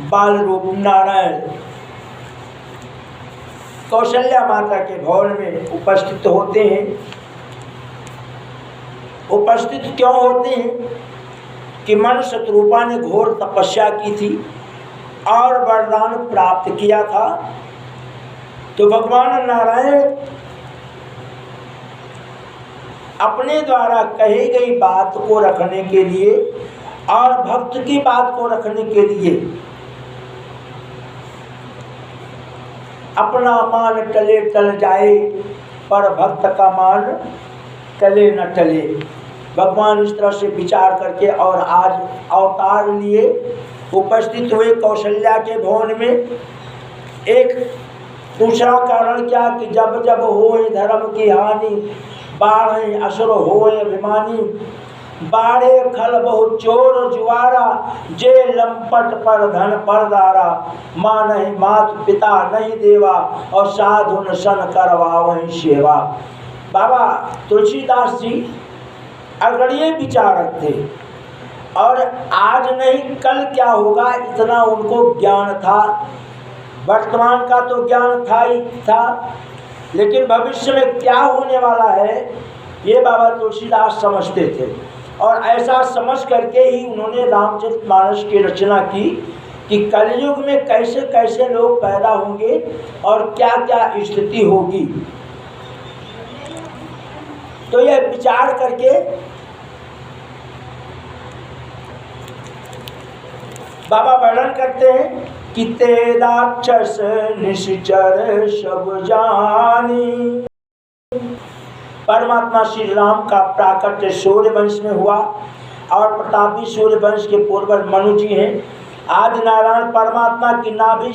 बाल रूप नारायण कौशल्या माता के भवन में उपस्थित होते हैं। उपस्थित क्यों होते हैं कि मन शत्रुपा ने घोर तपस्या की थी और वरदान प्राप्त किया था। तो भगवान नारायण अपने द्वारा कही गई बात को रखने के लिए और भक्त की बात को रखने के लिए अपना मान टले टल जाए पर भक्त का मान टले न टले। भगवान इस तरह से विचार करके और आज अवतार लिए उपस्थित हुए कौशल्या के भवन में। एक दूसरा कारण क्या कि जब जब होए धर्म की हानि बाढ़े असुर होए अभिमानी बाड़े खल बहु चोर जुआरा जे लंपट पर धन परदारा माँ नहीं मात पिता नहीं देवा और साधु न सन करवा वही सेवा। बाबा तुलसीदास जी अग्रणीय विचारक थे और आज नहीं कल क्या होगा इतना उनको ज्ञान था। वर्तमान का तो ज्ञान था ही था, लेकिन भविष्य में क्या होने वाला है ये बाबा तुलसीदास समझते थे। और ऐसा समझ करके ही उन्होंने रामचरितमानस की रचना की कि कलयुग में कैसे कैसे लोग पैदा होंगे और क्या क्या स्थिति होगी। तो यह विचार करके बाबा वर्णन करते हैं कि ते राक्षस निश्चर सब जानी। परमात्मा श्री राम का प्राकट्य सूर्यवंश में हुआ और प्रतापी सूर्यवंश के पूर्वज मनु जी हैं। आदि नारायण परमात्मा की नाभि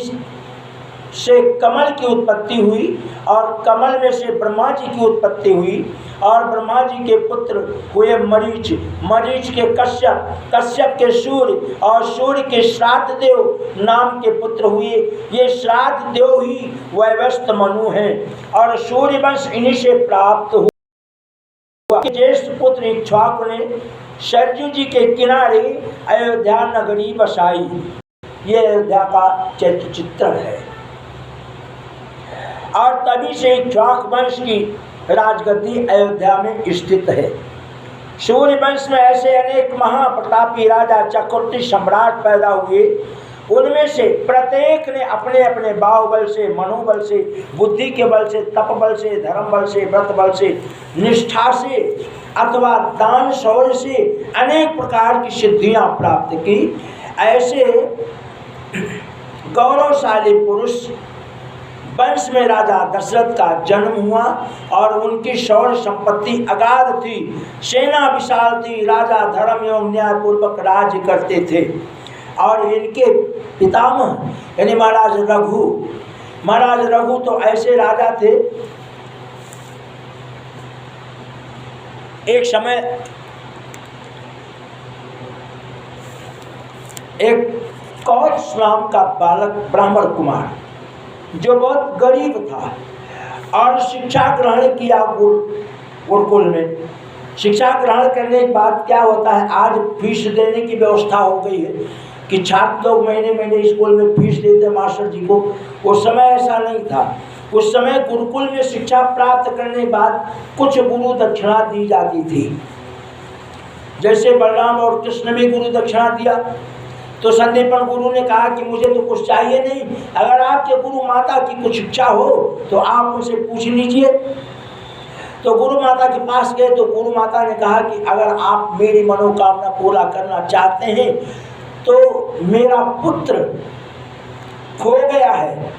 से कमल की उत्पत्ति हुई और कमल में से ब्रह्मा जी की उत्पत्ति हुई और ब्रह्मा जी के पुत्र हुए मरीच, मरीच के कश्यप, कश्यप के सूर्य और सूर्य के श्राद्ध देव नाम के पुत्र हुए। ये श्राद्ध देव ही वैवस्त मनु हैं और सूर्यवंश इन्हीं से प्राप्त हुआ। ज्येष्ठ पुत्र इक्ष्वाकु ने सरजू जी के किनारे अयोध्या नगरी बसाई। ये अयोध्या का चैत्र चित्रण है और तभी से इक्ष्वाकु वंश की राजगद्दी अयोध्या में स्थित है। सूर्यवंश में ऐसे अनेक महाप्रतापी राजा चक्रवर्ती सम्राट पैदा हुए। उनमें से प्रत्येक ने अपने अपने बाहुबल से, मनोबल से, बुद्धि के बल से, तप बल से, धर्म बल से, व्रत बल से, निष्ठा से अथवा दान शौर्य से अनेक प्रकार की सिद्धियां प्राप्त की। ऐसे गौरवशाली पुरुष वंश में राजा दशरथ का जन्म हुआ और उनकी शौर्य संपत्ति अगाध थी, सेना विशाल थी, राजा धर्म एवं न्यायपूर्वक राज्य करते थे। और इनके पितामह यानी महाराज रघु तो ऐसे राजा थे। एक समय एक कौश नाम का बालक ब्राह्मण कुमार जो बहुत गरीब था और शिक्षा ग्रहण किया गुरुकुल में। शिक्षा ग्रहण करने के बाद क्या होता है, आज फीस देने की व्यवस्था हो गई है कि छात्र लोग महीने महीने स्कूल में फीस देते मास्टर जी को। उस समय ऐसा नहीं था। उस समय गुरुकुल में शिक्षा प्राप्त करने के बाद कुछ गुरु दक्षिणा दी जाती थी। जैसे बलराम और कृष्ण भी गुरु दक्षिणा दिया तो संदीपन गुरु ने कहा कि मुझे तो कुछ चाहिए नहीं, अगर आपके गुरु माता की कुछ इच्छा हो तो आप उनसे पूछ लीजिए। तो गुरु माता के पास गए तो गुरु माता ने कहा कि अगर आप मेरी मनोकामना पूरा करना चाहते हैं तो मेरा पुत्र खो गया है,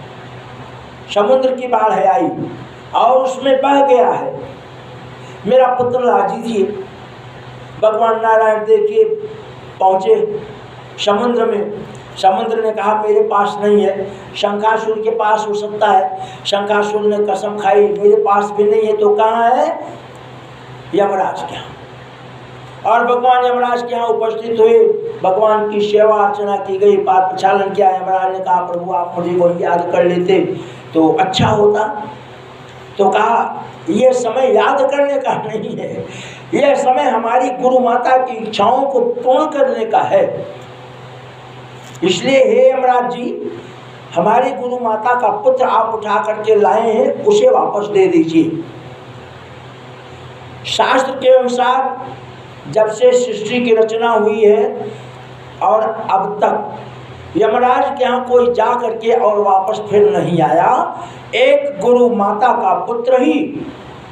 समुद्र की बाढ़ है आई और उसमें बह गया है, मेरा पुत्र ला दीजिए। भगवान नारायण देखिए पहुँचे समुद्र में। समुद्र ने कहा मेरे पास नहीं है, शंखासुर के पास हो सकता है। शंखासुर ने कसम खाई मेरे पास भी नहीं है, तो कहाँ है? यमराज के यहाँ। और भगवान यमराज के यहाँ उपस्थित हुए, भगवान की सेवा अर्चना की गई, पाद प्रक्षालन किया। यमराज ने कहा प्रभु आप मुझे वही याद कर लेते तो अच्छा होता। तो कहा यह समय याद करने का नहीं है, यह समय हमारी गुरु माता की इच्छाओं को पूर्ण करने का है। इसलिए हे यमराज जी, हमारी गुरु माता का पुत्र आप उठा करके लाए हैं, उसे वापस दे दीजिए। शास्त्र के अनुसार जब से सृष्टि की रचना हुई है और अब तक यमराज के यहाँ कोई जा करके और वापस फिर नहीं आया। एक गुरु माता का पुत्र ही,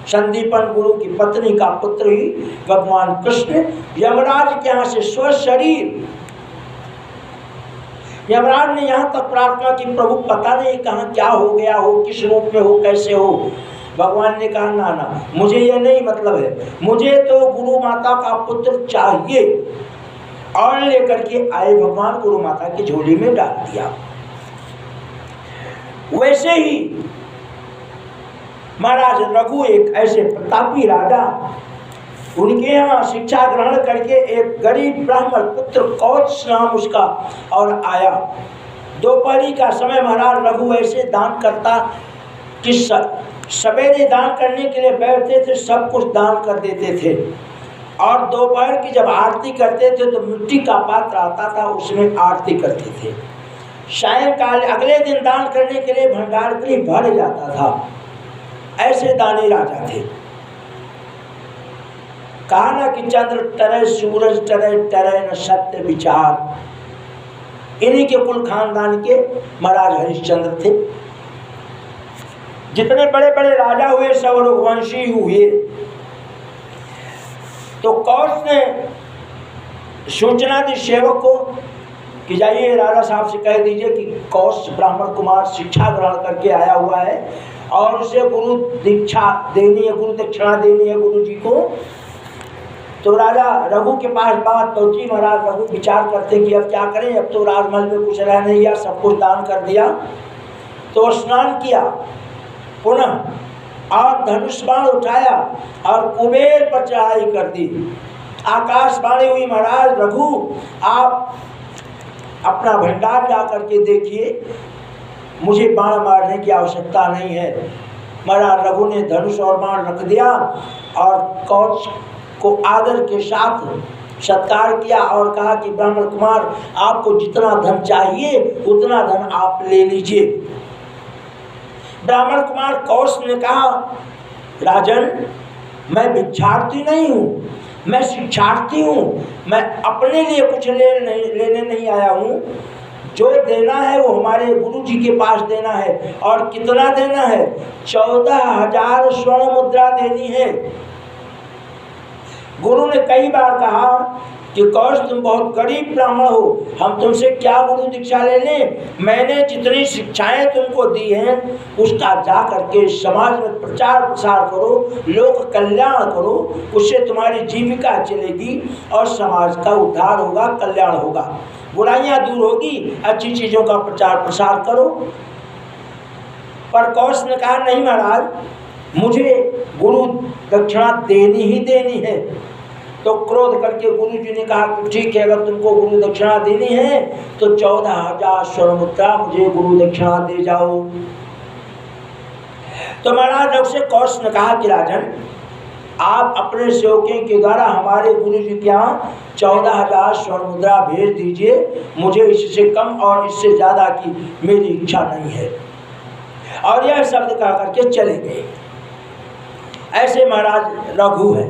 संदीपन गुरु की पत्नी का पुत्र ही भगवान कृष्ण यमराज के यहाँ से स्वशरीर, यमराज ने यहाँ तक प्रार्थना की, प्रभु पता नहीं कहाँ क्या हो गया हो, किस रूप में हो, कैसे हो। भगवान ने कहा ना ना, मुझे ये नहीं मतलब है, मुझे तो गुरु माता का पुत्र चाहिए। और लेकर के आए भगवान, गुरु माता की झोली में डाल दिया। वैसे ही महाराज रघु एक ऐसे प्रतापी राजा, उनके यहाँ शिक्षा ग्रहण करके एक गरीब ब्राह्मण पुत्र कौत्स नाम उसका और आया। दोपहरी का समय महाराज रघु ऐसे दान करता कि सवेरे दान करने के लिए बैठते थे, सब कुछ दान कर देते थे। और दोपहर की जब आरती करते थे तो मिट्टी का पात्र आता था, उसमें आरती करते थे। सायंकाल अगले दिन दान करने के लिए भंडार गृह भर जाता था। ऐसे दानी राजा थे। कहा ना कि चंद्र टरे सूरज टरे, टरे न सत्य विचार। इन्हीं के कुल खानदान के महाराज हरिश्चंद्र थे। जितने बड़े बड़े राजा हुए सब रघुवंशी हुए। तो कौश ने सूचना दी सेवक को कि जाइए राजा साहब से कह दीजिए कि कौश ब्राह्मण कुमार शिक्षा ग्रहण करके आया हुआ है और उसे गुरु दीक्षा देनी है, गुरु दक्षिणा देनी है गुरु जी को। तो राजा रघु के पास बात पहुंची। महाराज रघु विचार करते कि अब क्या करें, अब तो राजमहल में कुछ रह नहीं गया, सब कुछ दान कर दिया। तो स्नान किया पुनः और धनुष बाण उठाया और कुबेर पर चढ़ाई कर दी। आकाशवाणी हुई, महाराज रघु आप अपना भंडार जा करके देखिए, मुझे बाण मारने की आवश्यकता नहीं है। महाराज रघु ने धनुष और बाण रख दिया और कौश को आदर के साथ सत्कार किया और कहा कि ब्राह्मण कुमार आपको जितना धन चाहिए उतना धन आप ले लीजिए। ब्राह्मण कुमार कौश ने कहा, राजन मैं भिक्षार्थी नहीं हूँ, मैं शिक्षार्थी हूँ, मैं अपने लिए कुछ लेने नहीं आया हूँ। जो देना है वो हमारे गुरु जी के पास देना है। और कितना देना है? 14,000 स्वर्ण मुद्रा देनी है। गुरु ने कई बार कहा कि कौश तुम बहुत गरीब ब्राह्मण हो, हम तुमसे क्या गुरु दीक्षा ले लें। मैंने जितनी शिक्षाएं तुमको दी हैं उसका जा करके समाज में प्रचार प्रसार करो, लोक कल्याण करो, उससे तुम्हारी जीविका चलेगी और समाज का उद्धार होगा, कल्याण होगा, बुराइयां दूर होगी, अच्छी चीज़ों का प्रचार प्रसार करो। पर कौश ने कहा नहीं महाराज, मुझे गुरु दक्षिणा देनी ही देनी है। तो क्रोध करके गुरु जी ने कहा कि ठीक है, अगर तुमको गुरु दक्षिणा देनी है तो 14,000 स्वर्ण मुद्रा मुझे गुरु दक्षिणा दे जाओ। तो महाराज से कौश ने कहा कि राजन आप अपने सेवकों के द्वारा हमारे गुरु जी के यहाँ 14,000 स्वर्ण मुद्रा भेज दीजिए, मुझे इससे कम और इससे ज़्यादा की मेरी इच्छा नहीं है। और यह शब्द कह करके चले गए। ऐसे महाराज रघु है।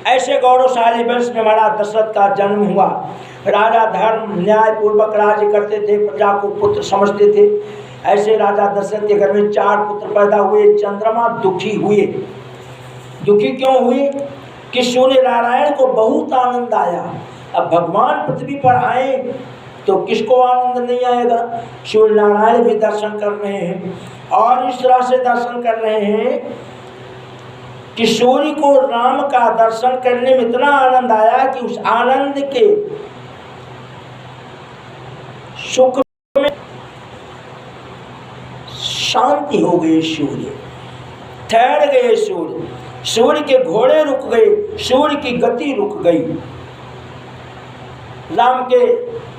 ऐसे गौरवशाली वंश में महाराज दशरथ का जन्म हुआ। राजा धर्म न्याय पूर्वक राज्य करते थे, प्रजा को पुत्र समझते थे। ऐसे राजा दशरथ के घर में 4 पुत्र पैदा हुए। चंद्रमा दुखी हुए। दुखी क्यों हुए? कि सूर्य नारायण को बहुत आनंद आया। अब भगवान पृथ्वी पर आए तो किसको आनंद नहीं आएगा? सूर्य नारायण भी दर्शन कर रहे हैं और इस तरह से दर्शन कर रहे हैं कि सूर्य को राम का दर्शन करने में इतना आनंद आया कि उस आनंद के सुख में शांति हो गई। सूर्य ठहर गए, सूर्य के घोड़े रुक गए, सूर्य की गति रुक गई। राम के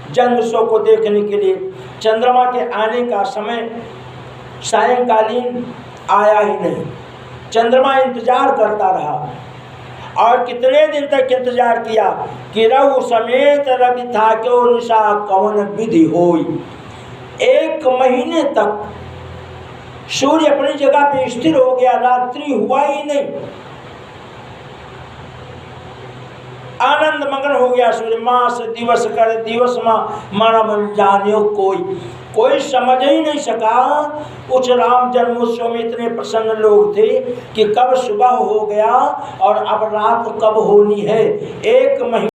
जन्मोत्सव को देखने के लिए चंद्रमा के आने का समय सायंकालीन आया ही नहीं। चंद्रमा इंतजार करता रहा और कितने दिन तक इंतजार किया कि रहु समेत रवि था क्यों निशा कवन विधि होई। 1 महीने तक सूर्य अपनी जगह पे स्थिर हो गया, रात्रि हुआ ही नहीं, आनंद मगन हो गया सूर्य। मास दिवस कर दिवस मन जानियो कोई समझ ही नहीं सका। उस राम जन्मोत्सव में इतने प्रसन्न लोग थे कि कब सुबह हो गया और अब रात कब होनी है। 1 महीने